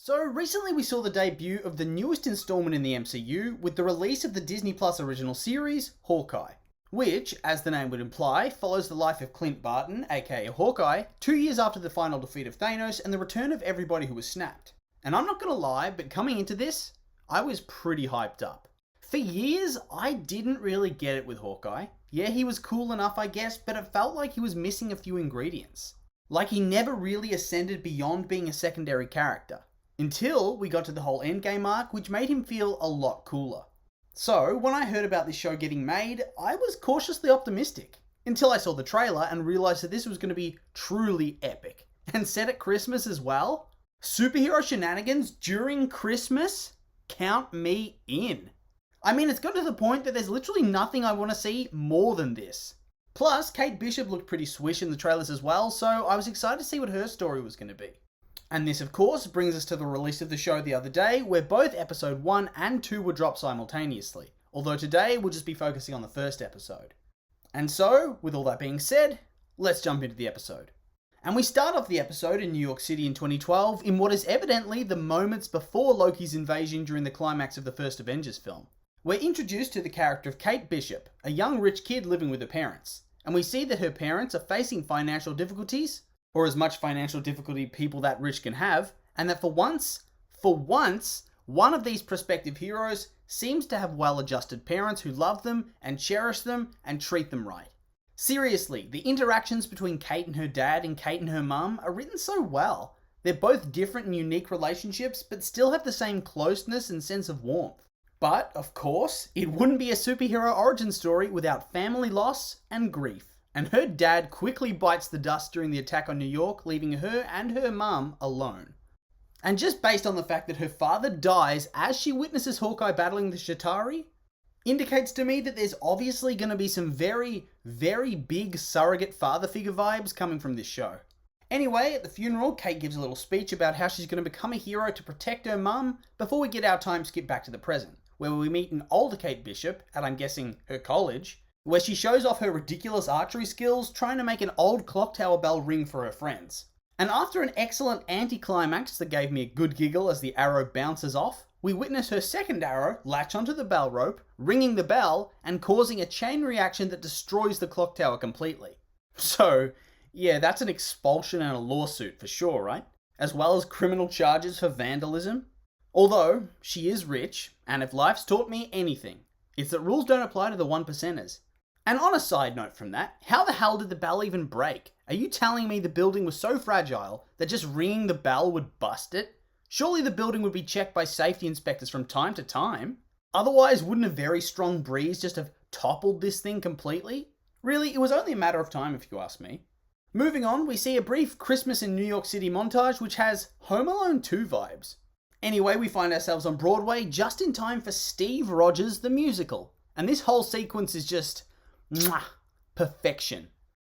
So recently we saw the debut of the newest installment in the MCU with the release of the Disney Plus original series, Hawkeye, which, as the name would imply, follows the life of Clint Barton, aka Hawkeye, 2 years after the final defeat of Thanos and the return of everybody who was snapped. And I'm not gonna lie, but coming into this, I was pretty hyped up. For years, I didn't really get it with Hawkeye. Yeah, he was cool enough, I guess, but it felt like he was missing a few ingredients. Like he never really ascended beyond being a secondary character. Until we got to the whole Endgame arc, which made him feel a lot cooler. So, when I heard about this show getting made, I was cautiously optimistic. Until I saw the trailer and realised that this was going to be truly epic. And set at Christmas as well? Superhero shenanigans during Christmas? Count me in. I mean, it's got to the point that there's literally nothing I want to see more than this. Plus, Kate Bishop looked pretty swish in the trailers as well, so I was excited to see what her story was going to be. And this, of course, brings us to the release of the show the other day, where both episode 1 and 2 were dropped simultaneously. Although today, we'll just be focusing on the first episode. And so, with all that being said, let's jump into the episode. And we start off the episode in New York City in 2012 in what is evidently the moments before Loki's invasion during the climax of the first Avengers film. We're introduced to the character of Kate Bishop, a young rich kid living with her parents. And we see that her parents are facing financial difficulties, or as much financial difficulty people that rich can have, and that for once, one of these prospective heroes seems to have well-adjusted parents who love them and cherish them and treat them right. Seriously, the interactions between Kate and her dad and Kate and her mum are written so well. They're both different and unique relationships, but still have the same closeness and sense of warmth. But, of course, it wouldn't be a superhero origin story without family loss and grief. And her dad quickly bites the dust during the attack on New York, leaving her and her mum alone. And just based on the fact that her father dies as she witnesses Hawkeye battling the Chitauri, indicates to me that there's obviously going to be some very, very big surrogate father figure vibes coming from this show. Anyway, at the funeral, Kate gives a little speech about how she's going to become a hero to protect her mum before we get our time skip back to the present, where we meet an older Kate Bishop at, I'm guessing, her college, where she shows off her ridiculous archery skills trying to make an old clock tower bell ring for her friends. And after an excellent anticlimax that gave me a good giggle as the arrow bounces off, we witness her second arrow latch onto the bell rope, ringing the bell and causing a chain reaction that destroys the clock tower completely. So, yeah, that's an expulsion and a lawsuit for sure, right? As well as criminal charges for vandalism. Although, she is rich, and if life's taught me anything, it's that rules don't apply to the 1%ers. And on a side note from that, how the hell did the bell even break? Are you telling me the building was so fragile that just ringing the bell would bust it? Surely the building would be checked by safety inspectors from time to time. Otherwise, wouldn't a very strong breeze just have toppled this thing completely? Really, it was only a matter of time if you ask me. Moving on, we see a brief Christmas in New York City montage which has Home Alone 2 vibes. Anyway, we find ourselves on Broadway just in time for Steve Rogers the musical. And this whole sequence is just mwah, perfection.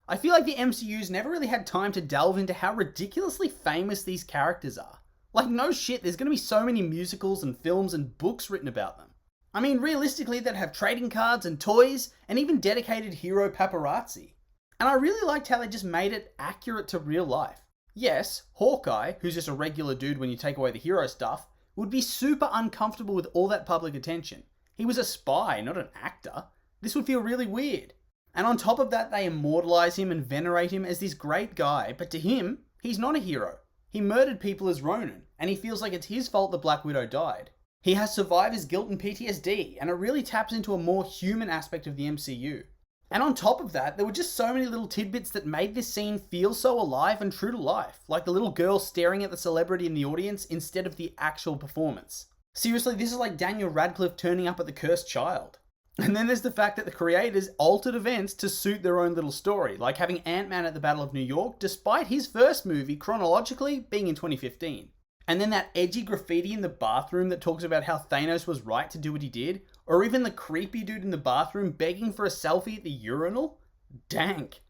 I feel like the MCU's never really had time to delve into how ridiculously famous these characters are. Like, no shit, there's going to be so many musicals and films and books written about them. I mean, realistically, they'd have trading cards and toys and even dedicated hero paparazzi. And I really liked how they just made it accurate to real life. Yes, Hawkeye, who's just a regular dude when you take away the hero stuff, would be super uncomfortable with all that public attention. He was a spy, not an actor. This would feel really weird. And on top of that, they immortalize him and venerate him as this great guy, but to him, he's not a hero. He murdered people as Ronin, and he feels like it's his fault the Black Widow died. He has survivor's guilt and PTSD, and it really taps into a more human aspect of the MCU. And on top of that, there were just so many little tidbits that made this scene feel so alive and true to life, like the little girl staring at the celebrity in the audience instead of the actual performance. Seriously, this is like Daniel Radcliffe turning up at the Cursed Child. And then there's the fact that the creators altered events to suit their own little story, like having AntMan at the Battle of New York, despite his first movie, chronologically, being in 2015. And then that edgy graffiti in the bathroom that talks about how Thanos was right to do what he did, or even the creepy dude in the bathroom begging for a selfie at the urinal? Dank.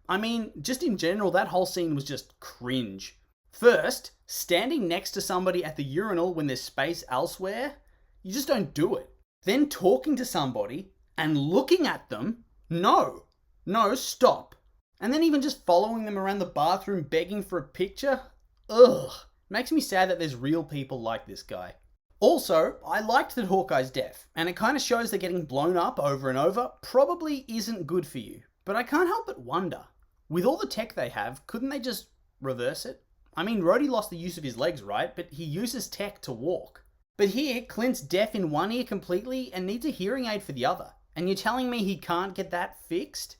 I mean, just in general, that whole scene was just cringe. First, standing next to somebody at the urinal when there's space elsewhere, you just don't do it. Then talking to somebody and looking at them, no, stop. And then even just following them around the bathroom begging for a picture, ugh. Makes me sad that there's real people like this guy. Also, I liked that Hawkeye's deaf, and it kind of shows that getting blown up over and over probably isn't good for you. But I can't help but wonder, with all the tech they have, couldn't they just reverse it? I mean, Rhodey lost the use of his legs, right? But he uses tech to walk. But here, Clint's deaf in one ear completely and needs a hearing aid for the other. And you're telling me he can't get that fixed?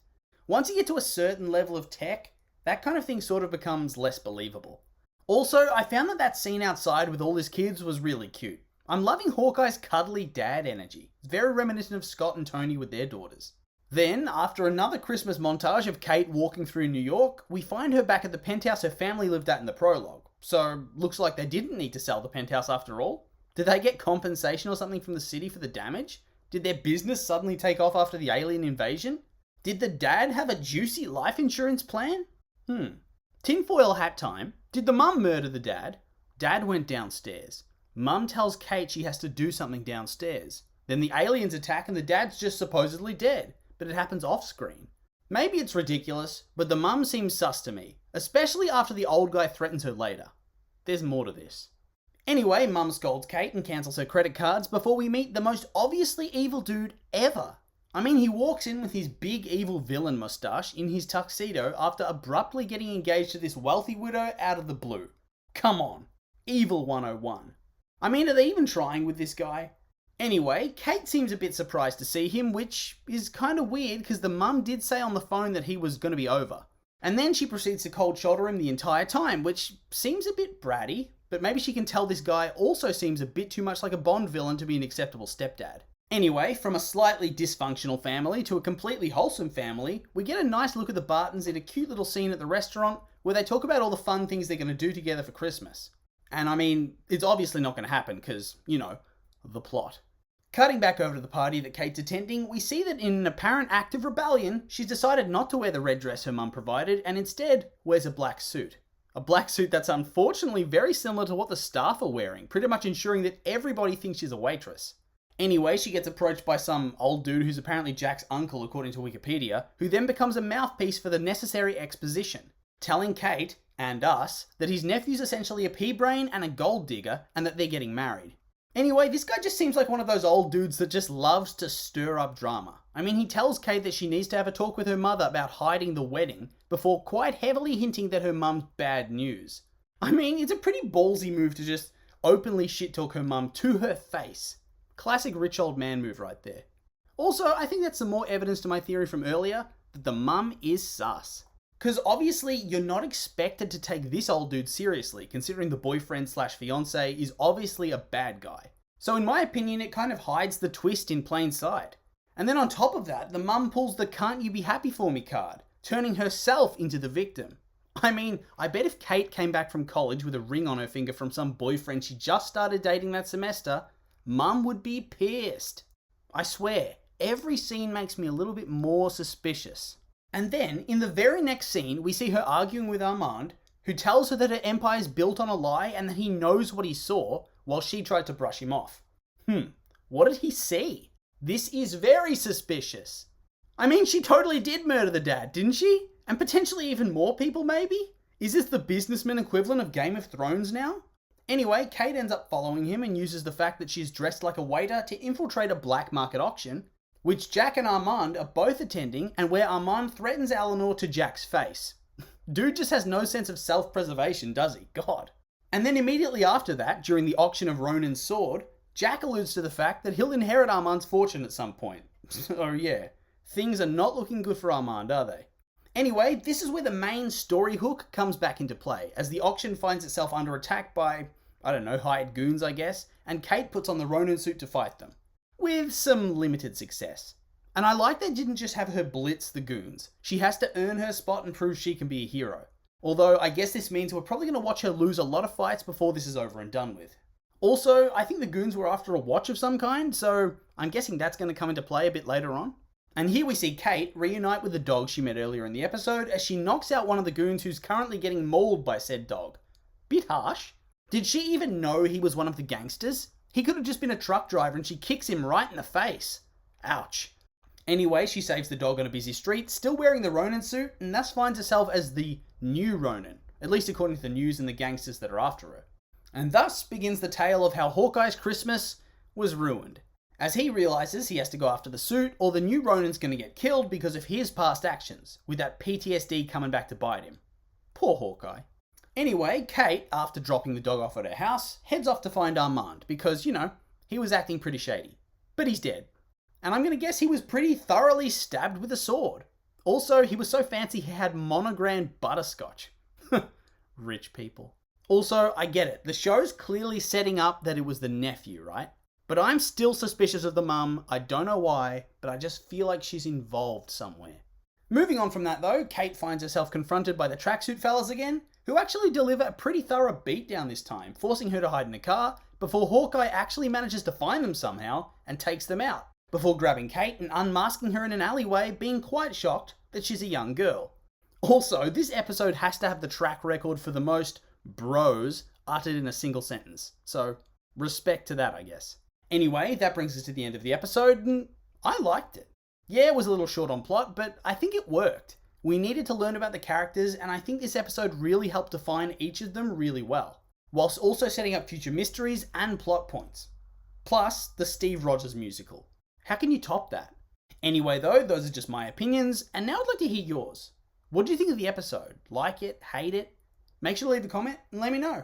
Once you get to a certain level of tech, that kind of thing sort of becomes less believable. Also, I found that scene outside with all his kids was really cute. I'm loving Hawkeye's cuddly dad energy. It's very reminiscent of Scott and Tony with their daughters. Then, after another Christmas montage of Kate walking through New York, we find her back at the penthouse her family lived at in the prologue. So, looks like they didn't need to sell the penthouse after all. Did they get compensation or something from the city for the damage? Did their business suddenly take off after the alien invasion? Did the dad have a juicy life insurance plan? Tinfoil hat time. Did the mum murder the dad? Dad went downstairs. Mum tells Kate she has to do something downstairs. Then the aliens attack and the dad's just supposedly dead, but it happens off screen. Maybe it's ridiculous, but the mum seems sus to me, especially after the old guy threatens her later. There's more to this. Anyway, Mum scolds Kate and cancels her credit cards before we meet the most obviously evil dude ever. I mean, he walks in with his big evil villain mustache in his tuxedo after abruptly getting engaged to this wealthy widow out of the blue. Come on. Evil 101. I mean, are they even trying with this guy? Anyway, Kate seems a bit surprised to see him, which is kind of weird because the mum did say on the phone that he was going to be over. And then she proceeds to cold shoulder him the entire time, which seems a bit bratty, but maybe she can tell this guy also seems a bit too much like a Bond villain to be an acceptable stepdad. Anyway, from a slightly dysfunctional family to a completely wholesome family, we get a nice look at the Bartons in a cute little scene at the restaurant where they talk about all the fun things they're going to do together for Christmas. And I mean, it's obviously not going to happen because, the plot. Cutting back over to the party that Kate's attending, we see that in an apparent act of rebellion, she's decided not to wear the red dress her mum provided and instead wears a black suit. A black suit that's unfortunately very similar to what the staff are wearing, pretty much ensuring that everybody thinks she's a waitress. Anyway, she gets approached by some old dude who's apparently Jack's uncle according to Wikipedia, who then becomes a mouthpiece for the necessary exposition, telling Kate, and us, that his nephew's essentially a pea-brain and a gold digger, and that they're getting married. Anyway, this guy just seems like one of those old dudes that just loves to stir up drama. I mean, he tells Kate that she needs to have a talk with her mother about hiding the wedding, before quite heavily hinting that her mum's bad news. I mean, it's a pretty ballsy move to just openly shit-talk her mum to her face. Classic rich old man move right there. Also, I think that's some more evidence to my theory from earlier, that the mum is sus. Because obviously, you're not expected to take this old dude seriously, considering the boyfriend/fiancé is obviously a bad guy. So in my opinion, it kind of hides the twist in plain sight. And then on top of that, the mum pulls the "can't you be happy for me" card, turning herself into the victim. I mean, I bet if Kate came back from college with a ring on her finger from some boyfriend she just started dating that semester, Mum would be pissed. I swear, every scene makes me a little bit more suspicious. And then, in the very next scene, we see her arguing with Armand, who tells her that her empire is built on a lie and that he knows what he saw, while she tried to brush him off. What did he see? This is very suspicious. I mean, she totally did murder the dad, didn't she? And potentially even more people, maybe? Is this the businessman equivalent of Game of Thrones now? Anyway, Kate ends up following him and uses the fact that she's dressed like a waiter to infiltrate a black market auction, which Jack and Armand are both attending, and where Armand threatens Eleanor to Jack's face. Dude just has no sense of self-preservation, does he? God. And then immediately after that, during the auction of Ronan's sword, Jack alludes to the fact that he'll inherit Armand's fortune at some point. So yeah, things are not looking good for Armand, are they? Anyway, this is where the main story hook comes back into play, as the auction finds itself under attack by, hired goons, I guess, and Kate puts on the Ronin suit to fight them. With some limited success. And I like they didn't just have her blitz the goons. She has to earn her spot and prove she can be a hero. Although, I guess this means we're probably going to watch her lose a lot of fights before this is over and done with. Also, I think the goons were after a watch of some kind, so I'm guessing that's going to come into play a bit later on. And here we see Kate reunite with the dog she met earlier in the episode as she knocks out one of the goons who's currently getting mauled by said dog. Bit harsh. Did she even know he was one of the gangsters? He could have just been a truck driver and she kicks him right in the face. Ouch. Anyway, she saves the dog on a busy street, still wearing the Ronin suit, and thus finds herself as the new Ronin, at least according to the news and the gangsters that are after her. And thus begins the tale of how Hawkeye's Christmas was ruined, as he realizes he has to go after the suit or the new Ronin's going to get killed because of his past actions, with that PTSD coming back to bite him. Poor Hawkeye. Anyway, Kate, after dropping the dog off at her house, heads off to find Armand because, he was acting pretty shady. But he's dead. And I'm going to guess he was pretty thoroughly stabbed with a sword. Also, he was so fancy he had monogrammed butterscotch. Rich people. Also, I get it. The show's clearly setting up that it was the nephew, right? But I'm still suspicious of the mum. I don't know why, but I just feel like she's involved somewhere. Moving on from that though, Kate finds herself confronted by the tracksuit fellas again, who actually deliver a pretty thorough beatdown this time, forcing her to hide in a car, before Hawkeye actually manages to find them somehow and takes them out, before grabbing Kate and unmasking her in an alleyway, being quite shocked that she's a young girl. Also, this episode has to have the track record for the most bros uttered in a single sentence, so respect to that, I guess. Anyway, that brings us to the end of the episode, and I liked it. Yeah, it was a little short on plot, but I think it worked. We needed to learn about the characters, and I think this episode really helped define each of them really well, whilst also setting up future mysteries and plot points. Plus, the Steve Rogers musical. How can you top that? Anyway though, those are just my opinions, and now I'd like to hear yours. What do you think of the episode? Like it? Hate it? Make sure to leave a comment and let me know.